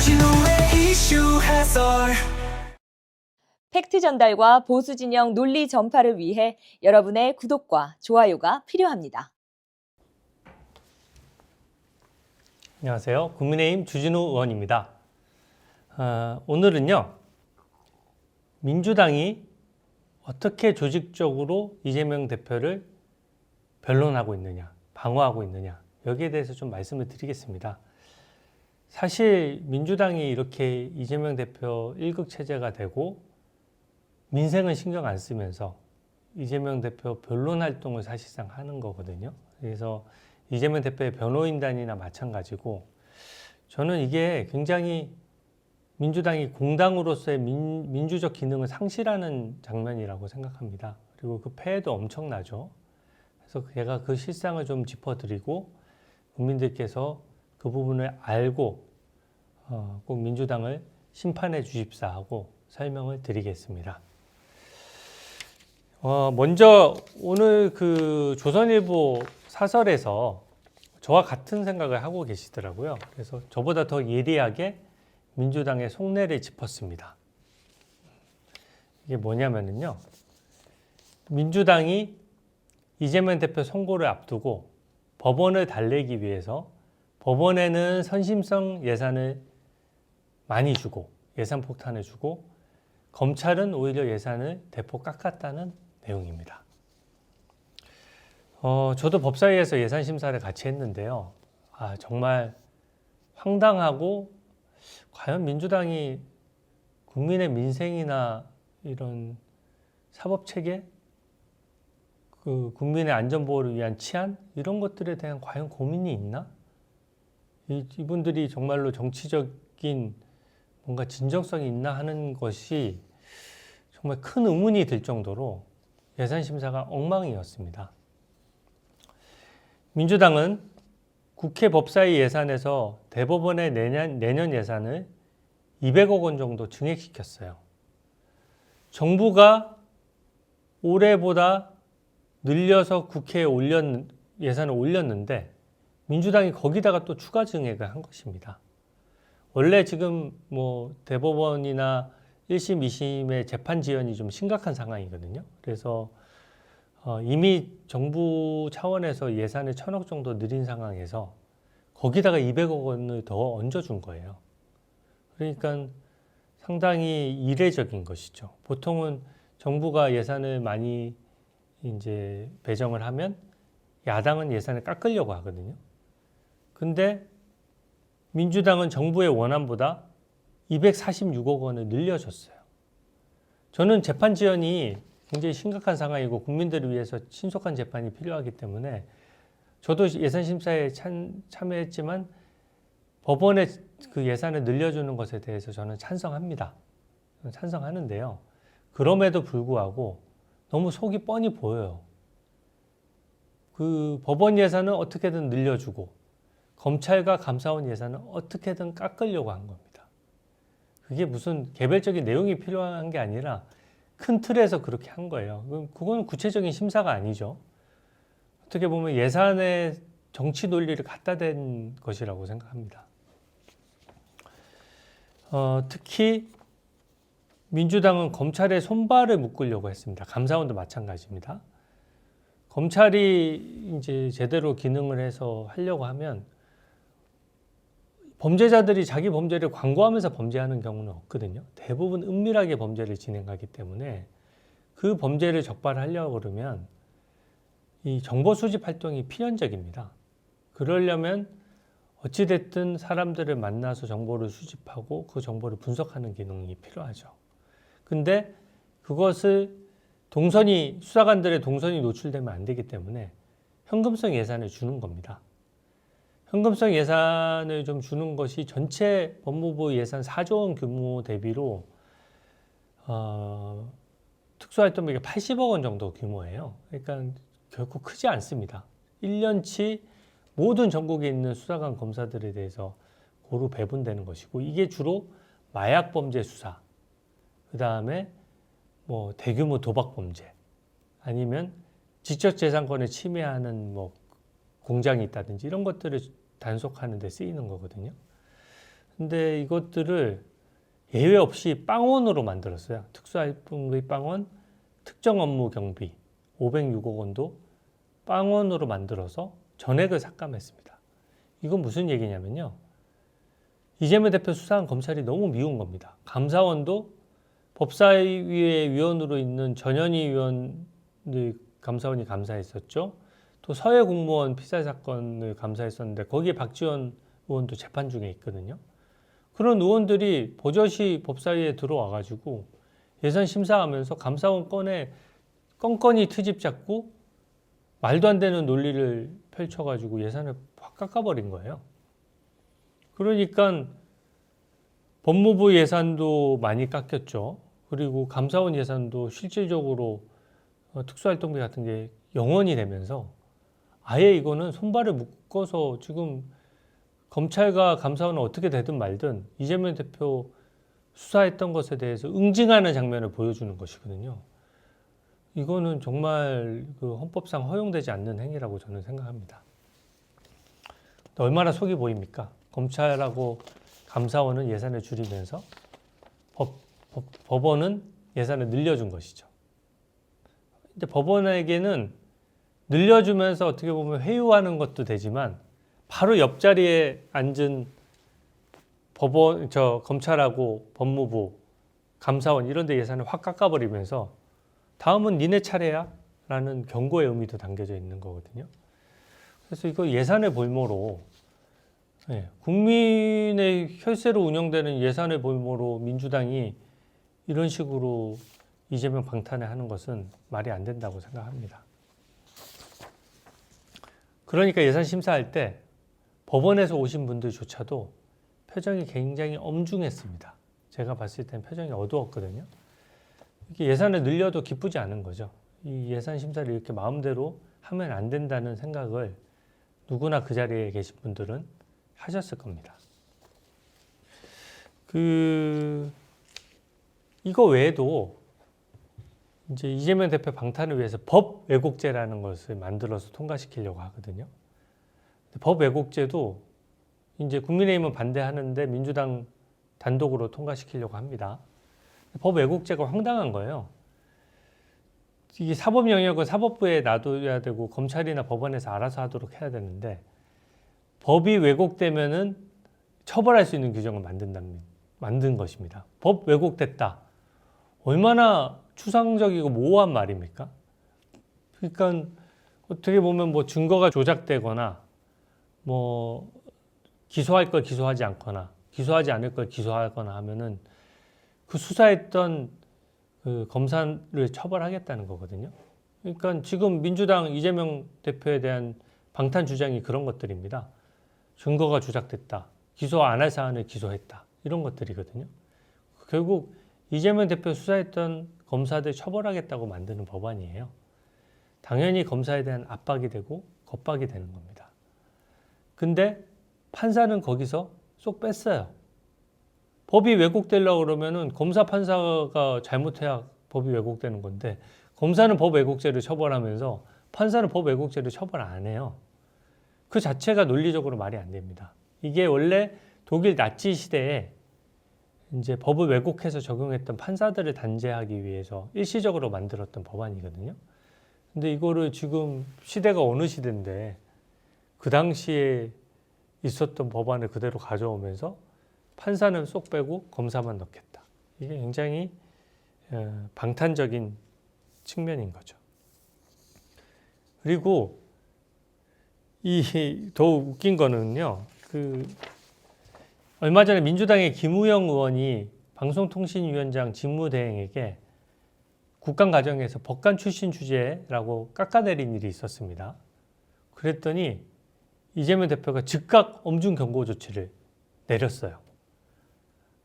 주진우의 이슈 해설. 팩트 전달과 보수 진영 논리 전파를 위해 여러분의 구독과 좋아요가 필요합니다. 안녕하세요. 국민의힘 주진우 의원입니다. 오늘은요, 민주당이 어떻게 조직적으로 이재명 대표를 변론하고 있느냐, 방어하고 있느냐, 여기에 대해서 좀 말씀을 드리겠습니다. 사실 민주당이 이렇게 이재명 대표 1국 체제가 되고 민생은 신경 안 쓰면서 이재명 대표 변론 활동을 사실상 하는 거거든요. 그래서 이재명 대표의 변호인단이나 마찬가지고, 저는 이게 굉장히 민주당이 공당으로서의 민주적 기능을 상실하는 장면이라고 생각합니다. 그리고 그 폐해도 엄청나죠. 그래서 제가 그 실상을 좀 짚어드리고 국민들께서 그 부분을 알고 꼭 민주당을 심판해 주십사 하고 설명을 드리겠습니다. 먼저 오늘 그 조선일보 사설에서 저와 같은 생각을 하고 계시더라고요. 그래서 저보다 더 예리하게 민주당의 속내를 짚었습니다. 이게 뭐냐면요, 민주당이 이재명 대표 선고를 앞두고 법원을 달래기 위해서 법원에는 선심성 예산을 많이 주고 예산 폭탄을 주고 검찰은 오히려 예산을 대폭 깎았다는 내용입니다. 저도 법사위에서 예산 심사를 같이 했는데요. 정말 황당하고, 과연 민주당이 국민의 민생이나 이런 사법체계, 그 국민의 안전보호를 위한 치안, 이런 것들에 대한 과연 고민이 있나? 이분들이 정말로 정치적인 뭔가 진정성이 있나 하는 것이 정말 큰 의문이 들 정도로 예산심사가 엉망이었습니다. 민주당은 국회 법사위 예산에서 대법원의 내년 예산을 200억 원 정도 증액시켰어요. 정부가 올해보다 늘려서 국회에 예산을 올렸는데 민주당이 거기다가 또 추가 증액을 한 것입니다. 원래 지금 뭐 대법원이나 1심, 2심의 재판 지연이 좀 심각한 상황이거든요. 그래서 이미 정부 차원에서 예산을 1,000억 정도 늘린 상황에서 거기다가 200억 원을 더 얹어준 거예요. 그러니까 상당히 이례적인 것이죠. 보통은 정부가 예산을 많이 이제 배정을 하면 야당은 예산을 깎으려고 하거든요. 근데 민주당은 정부의 원안보다 246억 원을 늘려줬어요. 저는 재판 지연이 굉장히 심각한 상황이고 국민들을 위해서 신속한 재판이 필요하기 때문에 저도 예산심사에 참여했지만 법원의 그 예산을 늘려주는 것에 대해서 저는 찬성합니다. 찬성하는데요. 그럼에도 불구하고 너무 속이 뻔히 보여요. 그 법원 예산은 어떻게든 늘려주고 검찰과 감사원 예산은 어떻게든 깎으려고 한 겁니다. 그게 무슨 개별적인 내용이 필요한 게 아니라 큰 틀에서 그렇게 한 거예요. 그건 구체적인 심사가 아니죠. 어떻게 보면 예산의 정치 논리를 갖다 댄 것이라고 생각합니다. 특히 민주당은 검찰의 손발을 묶으려고 했습니다. 감사원도 마찬가지입니다. 검찰이 이제 제대로 기능을 해서 하려고 하면 범죄자들이 자기 범죄를 광고하면서 범죄하는 경우는 없거든요. 대부분 은밀하게 범죄를 진행하기 때문에 그 범죄를 적발하려고 그러면 이 정보 수집 활동이 필연적입니다. 그러려면 어찌됐든 사람들을 만나서 정보를 수집하고 그 정보를 분석하는 기능이 필요하죠. 근데 그것을 수사관들의 동선이 노출되면 안 되기 때문에 현금성 예산을 주는 겁니다. 현금성 예산을 좀 주는 것이 전체 법무부 예산 4조 원 규모 대비로 특수활동비가 80억 원 정도 규모예요. 그러니까 결코 크지 않습니다. 1년치 모든 전국에 있는 수사관 검사들에 대해서 고루 배분되는 것이고, 이게 주로 마약 범죄 수사, 그 다음에 뭐 대규모 도박 범죄, 아니면 지적재산권을 침해하는 뭐 공장이 있다든지 이런 것들을 단속하는 데 쓰이는 거거든요. 근데 이것들을 예외 없이 빵원으로 만들었어요. 특수활동비 빵원, 특정 업무 경비 506억 원도 빵원으로 만들어서 전액을 삭감했습니다. 이건 무슨 얘기냐면요. 이재명 대표 수사한 검찰이 너무 미운 겁니다. 감사원도 법사위의 위원으로 있는 전현희 위원을 감사원이 감사했었죠. 또 서해 공무원 피살 사건을 감사했었는데 거기에 박지원 의원도 재판 중에 있거든요. 그런 의원들이 버젓이 법사위에 들어와가지고 예산 심사하면서 감사원 건에 껌껌이 트집 잡고 말도 안 되는 논리를 펼쳐가지고 예산을 확 깎아버린 거예요. 그러니까 법무부 예산도 많이 깎였죠. 그리고 감사원 예산도 실질적으로 특수활동비 같은 게 0원이 되면서 아예 이거는 손발을 묶어서 지금 검찰과 감사원은 어떻게 되든 말든 이재명 대표 수사했던 것에 대해서 응징하는 장면을 보여주는 것이거든요. 이거는 정말 그 헌법상 허용되지 않는 행위라고 저는 생각합니다. 얼마나 속이 보입니까? 검찰하고 감사원은 예산을 줄이면서 법원은 예산을 늘려준 것이죠. 근데 법원에게는 늘려주면서 어떻게 보면 회유하는 것도 되지만 바로 옆자리에 앉은 검찰하고 법무부, 감사원 이런 데 예산을 확 깎아버리면서 다음은 니네 차례야 라는 경고의 의미도 담겨져 있는 거거든요. 그래서 이거 예산의 볼모로 국민의 혈세로 운영되는 예산의 볼모로 민주당이 이런 식으로 이재명 방탄을 하는 것은 말이 안 된다고 생각합니다. 그러니까 예산 심사할 때 법원에서 오신 분들조차도 표정이 굉장히 엄중했습니다. 제가 봤을 땐 표정이 어두웠거든요. 이렇게 예산을 늘려도 기쁘지 않은 거죠. 이 예산 심사를 이렇게 마음대로 하면 안 된다는 생각을 누구나 그 자리에 계신 분들은 하셨을 겁니다. 이거 외에도 이제 이재명 대표 방탄을 위해서 법 왜곡죄라는 것을 만들어서 통과시키려고 하거든요. 법 왜곡죄도 이제 국민의힘은 반대하는데 민주당 단독으로 통과시키려고 합니다. 법 왜곡죄가 황당한 거예요. 이게 사법 영역은 사법부에 놔둬야 되고 검찰이나 법원에서 알아서 하도록 해야 되는데 법이 왜곡되면은 처벌할 수 있는 규정을 만든 것입니다. 법 왜곡됐다. 얼마나 추상적이고 모호한 말입니까? 그러니까 어떻게 보면 뭐 증거가 조작되거나 뭐 기소할 걸 기소하지 않거나 기소하지 않을 걸 기소하거나 하면은 그 수사했던 그 검사를 처벌하겠다는 거거든요. 그러니까 지금 민주당 이재명 대표에 대한 방탄 주장이 그런 것들입니다. 증거가 조작됐다. 기소 안 할 사안을 기소했다. 이런 것들이거든요. 결국 이재명 대표 수사했던 검사들 처벌하겠다고 만드는 법안이에요. 당연히 검사에 대한 압박이 되고 겁박이 되는 겁니다. 근데 판사는 거기서 쏙 뺐어요. 법이 왜곡되려고 그러면은 검사 판사가 잘못해야 법이 왜곡되는 건데 검사는 법 왜곡죄를 처벌하면서 판사는 법 왜곡죄를 처벌 안 해요. 그 자체가 논리적으로 말이 안 됩니다. 이게 원래 독일 나치 시대에 이제 법을 왜곡해서 적용했던 판사들을 단죄하기 위해서 일시적으로 만들었던 법안이거든요. 근데 이거를 지금 시대가 어느 시대인데 그 당시에 있었던 법안을 그대로 가져오면서 판사는 쏙 빼고 검사만 넣겠다. 이게 굉장히 방탄적인 측면인 거죠. 그리고 더 웃긴 거는요. 얼마 전에 민주당의 김우영 의원이 방송통신위원장 직무대행에게 국감과정에서 법관 출신 주제라고 깎아내린 일이 있었습니다. 그랬더니 이재명 대표가 즉각 엄중 경고 조치를 내렸어요.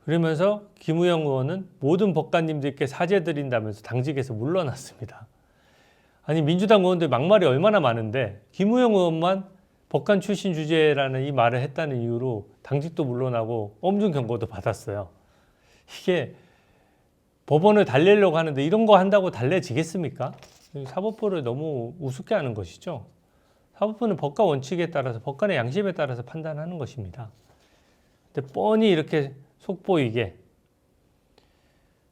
그러면서 김우영 의원은 모든 법관님들께 사죄드린다면서 당직에서 물러났습니다. 아니 민주당 의원들 막말이 얼마나 많은데 김우영 의원만 법관 출신 주제라는 이 말을 했다는 이유로 당직도 물러나고 엄중 경고도 받았어요. 이게 법원을 달래려고 하는데 이런 거 한다고 달래지겠습니까? 사법부를 너무 우습게 하는 것이죠. 사법부는 법과 원칙에 따라서 법관의 양심에 따라서 판단하는 것입니다. 근데 뻔히 이렇게 속보이게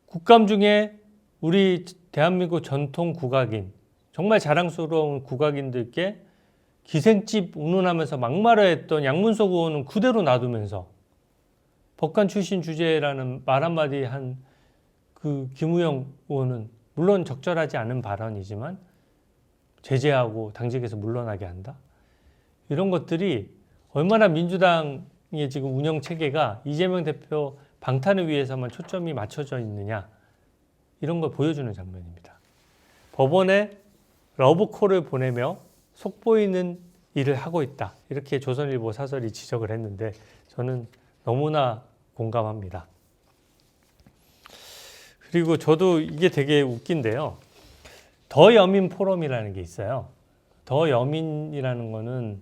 국감 중에 우리 대한민국 전통 국악인, 정말 자랑스러운 국악인들께 기생집 운운하면서 막말을 했던 양문석 의원은 그대로 놔두면서 법관 출신 주제라는 말 한마디 한 그 김우영 의원은 물론 적절하지 않은 발언이지만 제재하고 당직에서 물러나게 한다. 이런 것들이 얼마나 민주당의 지금 운영 체계가 이재명 대표 방탄을 위해서만 초점이 맞춰져 있느냐, 이런 걸 보여주는 장면입니다. 법원에 러브콜을 보내며 속보이는 일을 하고 있다, 이렇게 조선일보 사설이 지적을 했는데 저는 너무나 공감합니다. 그리고 저도 이게 되게 웃긴데요. 더 여민 포럼이라는 게 있어요. 더 여민이라는 거는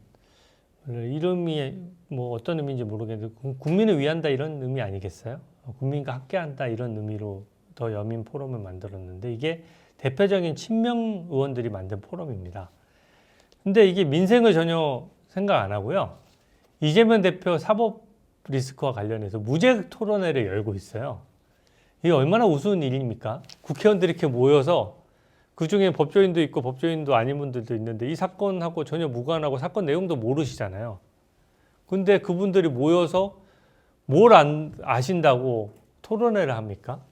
이름이 뭐 어떤 의미인지 모르겠는데 국민을 위한다 이런 의미 아니겠어요? 국민과 함께한다 이런 의미로 더 여민 포럼을 만들었는데 이게 대표적인 친명 의원들이 만든 포럼입니다. 근데 이게 민생을 전혀 생각 안 하고요. 이재명 대표 사법 리스크와 관련해서 무죄 토론회를 열고 있어요. 이게 얼마나 우스운 일입니까? 국회의원들이 이렇게 모여서 그중에 법조인도 있고 법조인도 아닌 분들도 있는데 이 사건하고 전혀 무관하고 사건 내용도 모르시잖아요. 근데 그분들이 모여서 뭘 아신다고 토론회를 합니까?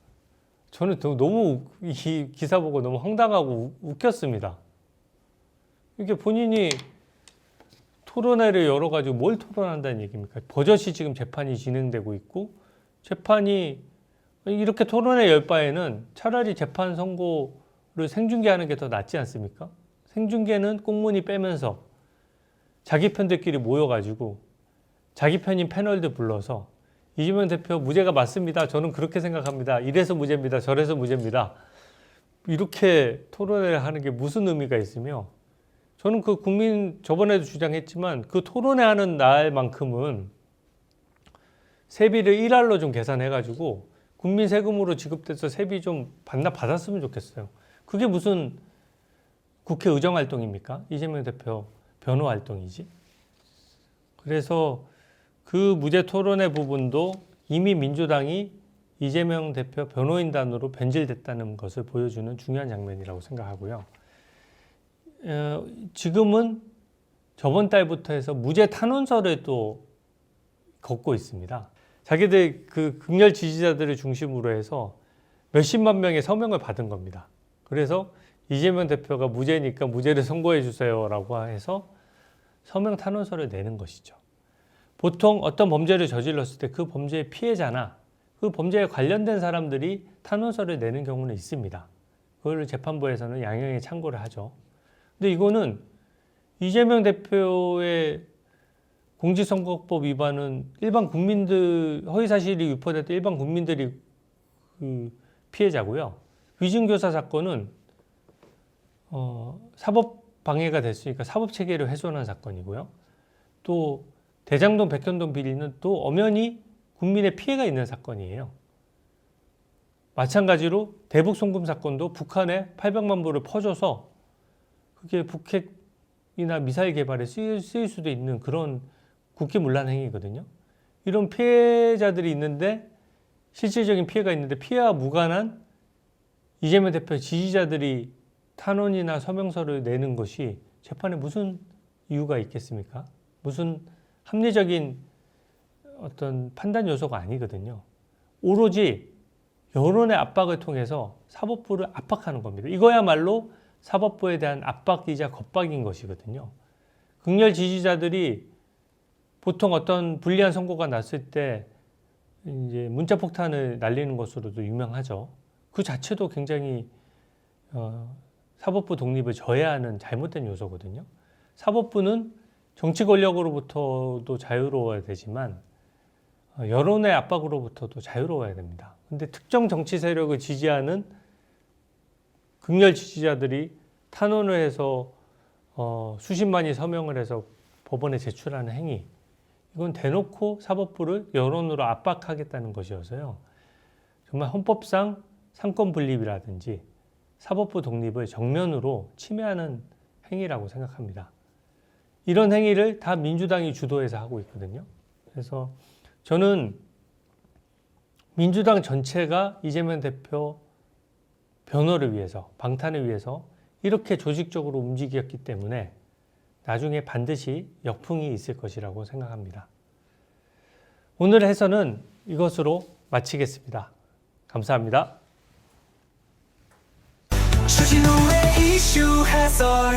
저는 너무 이 기사 보고 너무 황당하고 웃겼습니다. 이게 본인이 토론회를 열어가지고 뭘 토론한다는 얘기입니까? 버젓이 지금 재판이 진행되고 있고 재판이 이렇게 토론회 열 바에는 차라리 재판 선고를 생중계하는 게 더 낫지 않습니까? 생중계는 꽁무니 빼면서 자기 편들끼리 모여가지고 자기 편인 패널들 불러서 이재명 대표 무죄가 맞습니다. 저는 그렇게 생각합니다. 이래서 무죄입니다. 저래서 무죄입니다. 이렇게 토론회를 하는 게 무슨 의미가 있으며 저는 그 국민 저번에도 주장했지만 그 토론회 하는 날만큼은 세비를 1할로 좀 계산해가지고 국민 세금으로 지급돼서 세비 좀 받았으면 좋겠어요. 그게 무슨 국회 의정 활동입니까? 이재명 대표 변호 활동이지. 그래서 그 무죄 토론회 부분도 이미 민주당이 이재명 대표 변호인단으로 변질됐다는 것을 보여주는 중요한 장면이라고 생각하고요. 지금은 저번 달부터 해서 무죄 탄원서를 또 걷고 있습니다. 자기들 그 극렬 지지자들을 중심으로 해서 몇십만 명의 서명을 받은 겁니다. 그래서 이재명 대표가 무죄니까 무죄를 선고해 주세요라고 해서 서명 탄원서를 내는 것이죠. 보통 어떤 범죄를 저질렀을 때 그 범죄의 피해자나 그 범죄에 관련된 사람들이 탄원서를 내는 경우는 있습니다. 그걸 재판부에서는 양형에 참고를 하죠. 근데 이거는 이재명 대표의 공직선거법 위반은 일반 국민들, 허위사실이 유포됐던 일반 국민들이 그 피해자고요. 위증교사 사건은 사법방해가 됐으니까 사법체계를 훼손한 사건이고요. 또 대장동 백현동 비리는 또 엄연히 국민의 피해가 있는 사건이에요. 마찬가지로 대북 송금 사건도 북한에 800만 불을 퍼줘서 그게 북핵이나 미사일 개발에 쓰일 수도 있는 그런 국기문란 행위거든요. 이런 피해자들이 있는데 실질적인 피해가 있는데 피해와 무관한 이재명 대표 지지자들이 탄원이나 서명서를 내는 것이 재판에 무슨 이유가 있겠습니까? 무슨 합리적인 어떤 판단 요소가 아니거든요. 오로지 여론의 압박을 통해서 사법부를 압박하는 겁니다. 이거야말로 사법부에 대한 압박이자 겁박인 것이거든요. 극렬 지지자들이 보통 어떤 불리한 선고가 났을 때 이제 문자 폭탄을 날리는 것으로도 유명하죠. 그 자체도 굉장히 사법부 독립을 저해하는 잘못된 요소거든요. 사법부는 정치 권력으로부터도 자유로워야 되지만 여론의 압박으로부터도 자유로워야 됩니다. 근데 특정 정치 세력을 지지하는 극렬 지지자들이 탄원을 해서 수십만이 서명을 해서 법원에 제출하는 행위, 이건 대놓고 사법부를 여론으로 압박하겠다는 것이어서요. 정말 헌법상 상권 분립이라든지 사법부 독립을 정면으로 침해하는 행위라고 생각합니다. 이런 행위를 다 민주당이 주도해서 하고 있거든요. 그래서 저는 민주당 전체가 이재명 대표 변호를 위해서, 방탄을 위해서 이렇게 조직적으로 움직였기 때문에 나중에 반드시 역풍이 있을 것이라고 생각합니다. 오늘 해설은 이것으로 마치겠습니다. 감사합니다. 주진우의 이슈 해설